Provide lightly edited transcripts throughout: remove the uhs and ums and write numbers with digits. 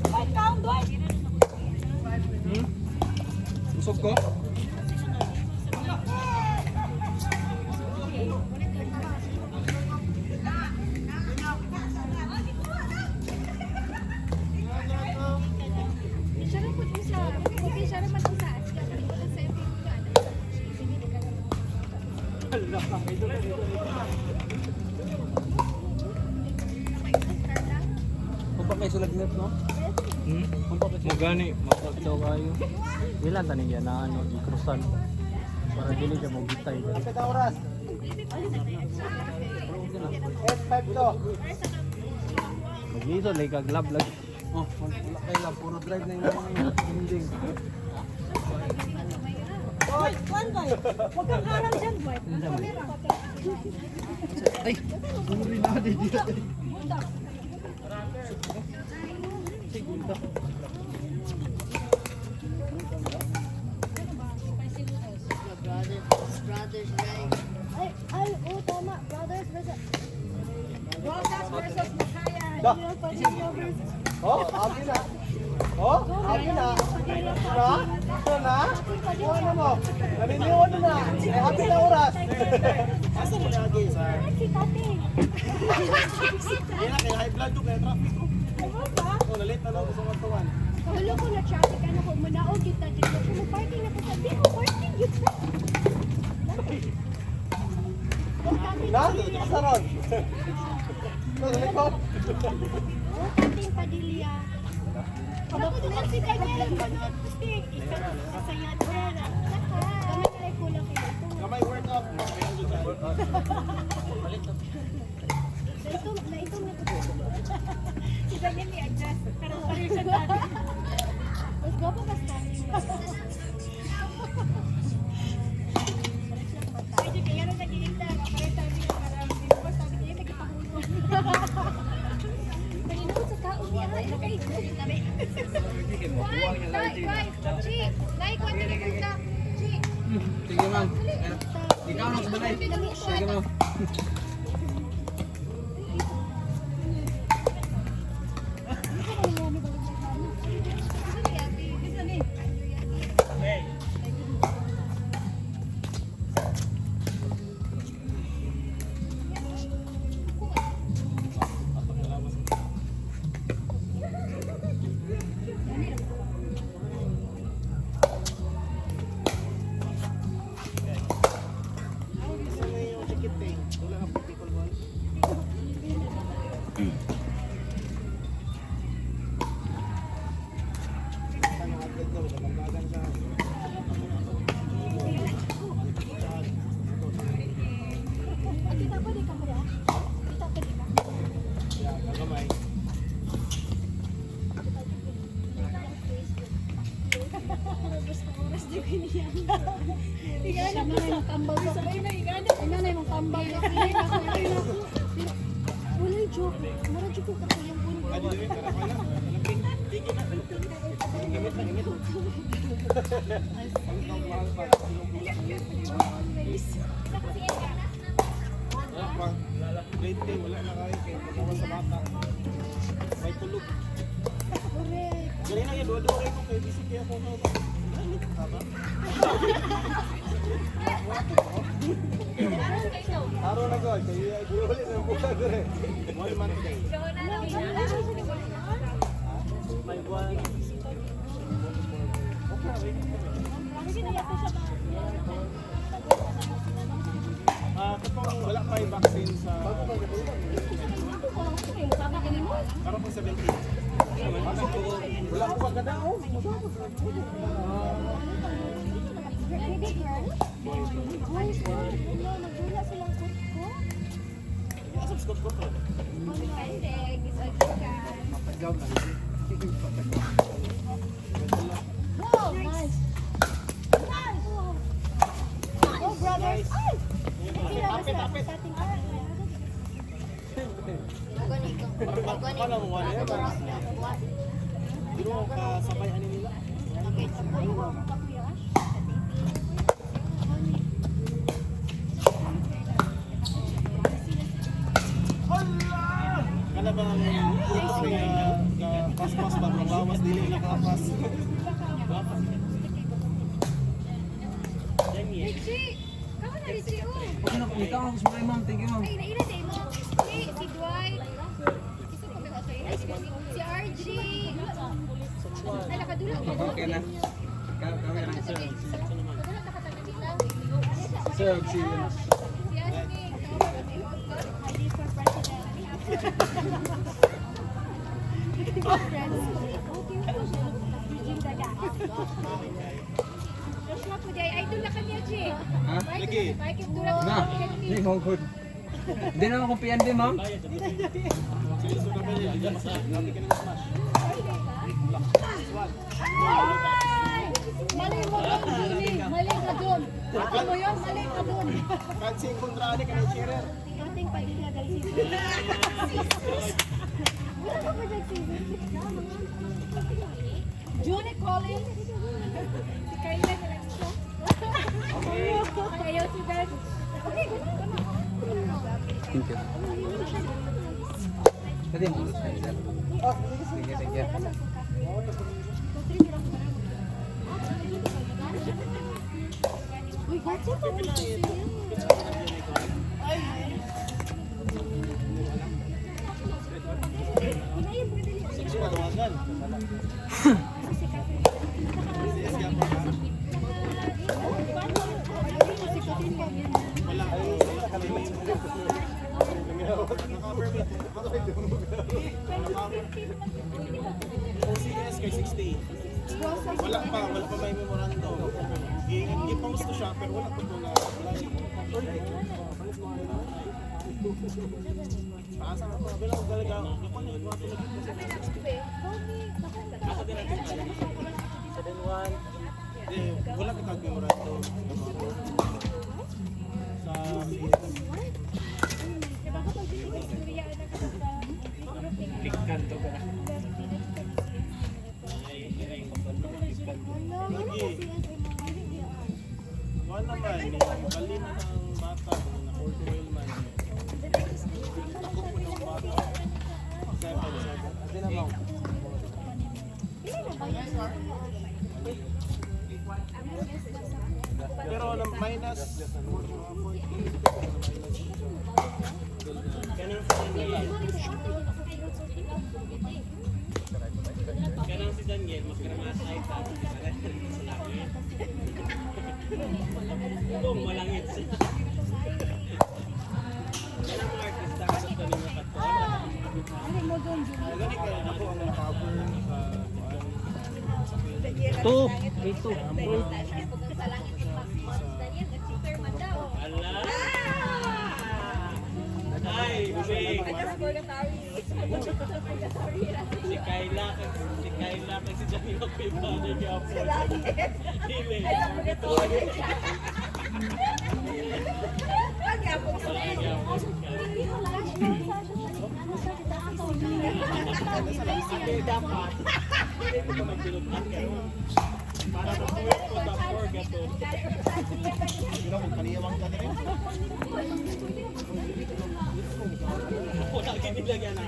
Dwight, count, Dwight. Usog ko? Kung pa kayo sulag net, no? Magani, matag daw kayo. Ilan tanig yan na ano, ikrusan. Para dili siya magitay. Kapit oras. 8-5 to. Mag-iso, like kaglab lang. Oh, wala kayo lang. Puro drive na yung mga ending. Dwight, one, Dwight. Huwag kang harang dyan, Dwight. Ay! Puri na dito. Brothers, right? Ay, oh, tama. Brothers versus... Brothers versus Makaya. Da. Hero Padilla versus... Oh, abi na. Oh, abi na. Na? Ito na? Ano mo? Naniniwan na. Ay, happy na oras. Asa mo lagi, sir? Si Tate. Yan na, kaya high blood to, kaya traffic ko. Ano ba? Oh, nalit na lang ako sa matuwan. Kahulo ko na traffic. Ano ko, munaog kita dito. Kung parking na ko sabi ko, parking dito. Na? Asa ron? Nalit ko? Oh, Tating Padilla. Ako na si Daniel. Manot, Pusting. Isaya din. Kami na kulang kayo. Kamay work up. Ito na ito. Si Daniel i-adjust. Karang parir siya dati. Mas gwapo ka sa ay, di kaya nung nag-iinta. Parir sabi niya parang di ba sabi niya nagkipahulog. Kanina sa kaon niya. Chi, naikuha niya ni Kuta. Chi. Sige, ma'am. Ikaw na sa balay. Sige, ma'am. Kita pa di ka ba? Kita pa di ka? Oras di ko niya. Igana mo sa tambal sa kayo na igana. Igana yung tambal na kayo. Wala yung joke. Mara joke ka ko yung bundo. Late day, wala na kayo. Kaya pagkawan sa bata. May tulog. Correct. Ganyan lang yan. Dua-dua kayo ko. Kaya busy kaya ako. Araw na ko. Kaya ulit na buka ko rin. 1 month day. May buwan. Kapag wala pa yung vaccine sa... Karoon po 17. Wala po ba ganda? Oh, Baby girl? Nagdula silang kutko? asap skot ko to. Depende, gisag-gigan. Papagaw na. Wow, nice! Nice! Oh, brothers! Ay! Apit! Paano mo wala yan? Pero kasabay ani nila. Ay, wow, makakuyash. Kana ba ang Pas-pas ba? Bawas dili na kapas. Richie! Kamu na Richie, oh! Okay na, kumita ako sa mga ma'am. Thank you, ma'am. Ay, naila din mo. Si Dwight. Isa pa ba sa iyo? Si RG. Ay, nakadula ko. Okay na. Kami na. Nakadula nakataga nila. Sir, si... Si Yasmin. Hindi for president. Friends. Eugene Daga. Joshua Puday. Ay, doon na kami, Aji. Ha? Lagi. Bakit doon na Na, kami? hindi mo good. Hindi na ako kumpiyan din, ma'am. Mali mo doon, Jimmy. Mali ka doon. Ako mo yun, mali ka doon. Kansi kontrani ka ni Cherer. Ating padilla guys. Wala ka ba nagsisis? Junie Collins. Si Kayla na lang siya. Ayaw si Ben. Okay, ganun. Thank you. Pwede mo ulit tayo, sir. Sige, sige. Uy, gacha pa mo siya. Sige, matawagan. OCS kay 60. Wala pa may memorandum. I-post to siya pero wala pa to na Paasa na pa, bilang talaga. Ako na yung mga tulad ko sa 60. Wala ka tag-memorandum. Sa Klikkan to ka. Kuha naman, bali na ng bata, na order oil man. Ako po ng bata. 7. Ate na mo. Pero minus. Kanang si Daniel, magkaramasay pa. Kung malangit siya. Kanang mga artista ka sa tanin mo kato. Gani ka ako ang nakapour sa Ito, ito. Ala! Ay, big! Si Kayla kag si Johnny magpipano niya po. Dili. Ito lagi. Dapat. Ito ka magtulutan kayo. Para mapuwit ko the purgatory. Pero kung kaniyawang ka na rin. Ako lagi nilagyan na.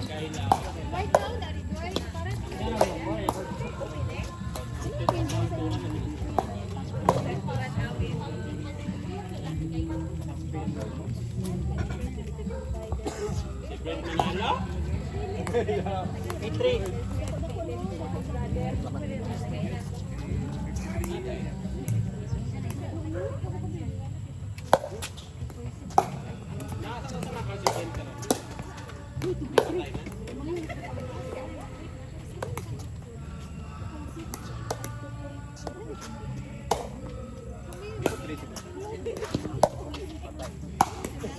Kayla. Right now, dari Dwight. Parang Si Brent Manalo? Petri. Nasa sa mga si Brent ka na?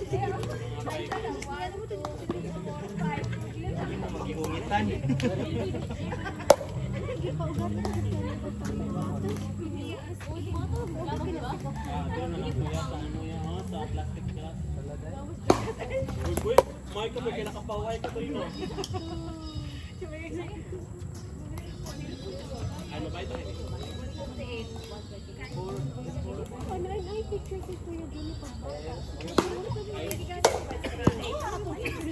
Patay na? Mag-ihungitan. Doon na lang kuya sa ano yan, oh, sa plastic glass. Uy, boy, may ka ba kaya nakapaway ka to yun, oh. Ano ba ito? ano picture si Kuya Johnny pagbata.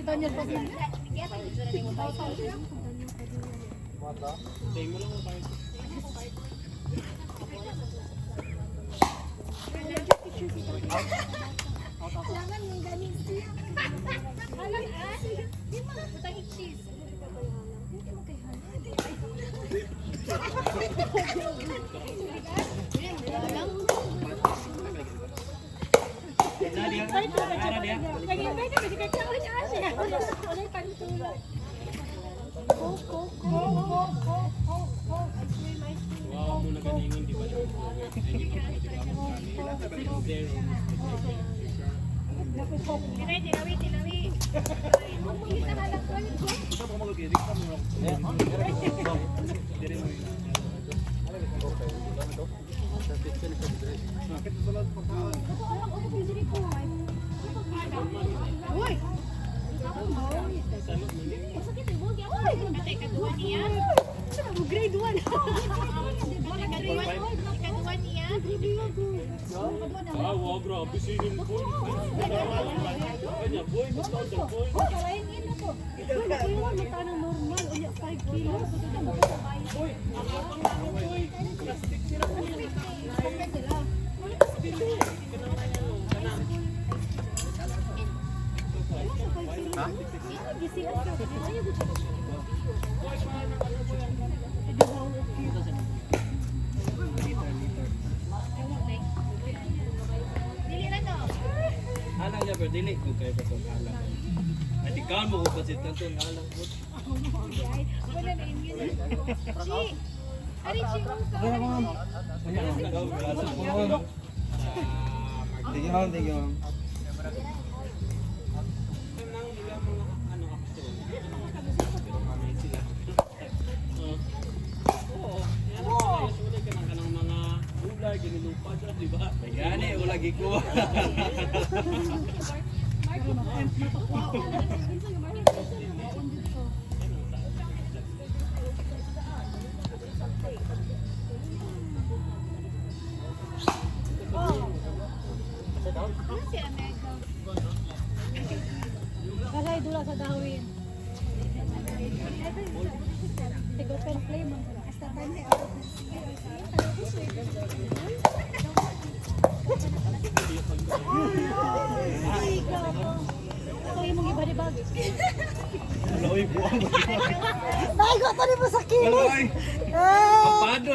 Daniel Padilla. Mata. Tayo mo lang kung tayo. Kailangan yung galing siya. Di mo, butang cheese. Hindi mo kay Hana. Wow, mo na ganingon, di ba? Grade 1. Ikaduha niya. Ah, wow, grabe sinin boy. Kanya boy, basta sa boy. Normal, 5 kilos. Dili na no. Alang niya pero dili ko kay patong alang. Ay ikaw mo ko kasi tanto alang ko. Wala na immune. Chi. Ari chi mo ka. Tingin mo, tingin mo. Gani o lagi ko. Ano si America? Kalay dula sa dawin. Tigopen play mo. Hasta pa niya. Ako yung mga iba di bag. Loy buang. Ay, ko ni mo sakit. Loy. Ah! Papadol